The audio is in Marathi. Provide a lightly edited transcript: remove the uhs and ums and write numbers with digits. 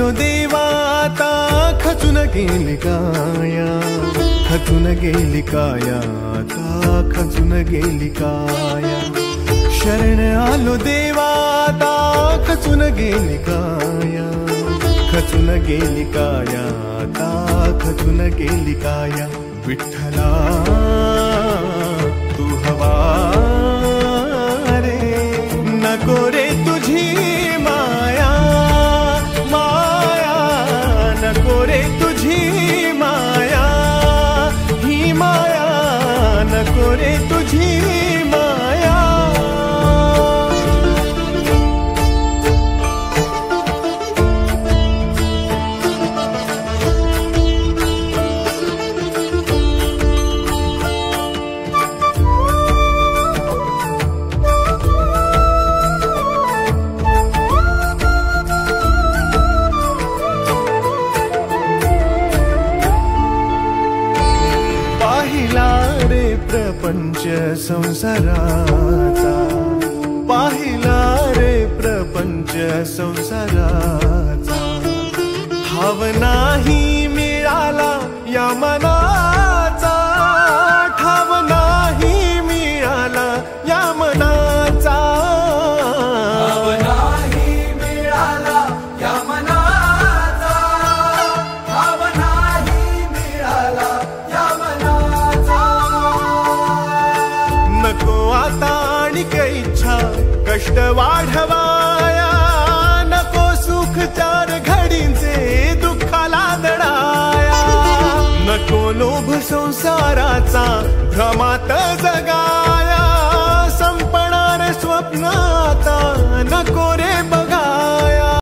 आलो देवाता खचून गेली काया, खचून गेली काया, आता खचून गेली काया. शरण आलो देवाता खचून गेली काया, खचून गेली काया, आता खचून गेली काया. विठ्ठला तू हवा रे, नको रे तुझी माया, माया नको रे तुझी माया, ही माया नको रे तुझी माया. प्रपंच संसाराचा पाहिला रे, प्रपंच संसाराचा. ठाव नाही मिळाला या मनाचा, ठाव नाही मिळाला या मनाचा, ठाव नाही मिळाला या मनाचा, ठाव नाही मिळाला या मनाचा. नको आता आणिक इच्छा कष्ट वाढवाया, नको सुख चार घडींचे दुःखाला दडाया. नको लोभ संसाराचा भ्रमात जगा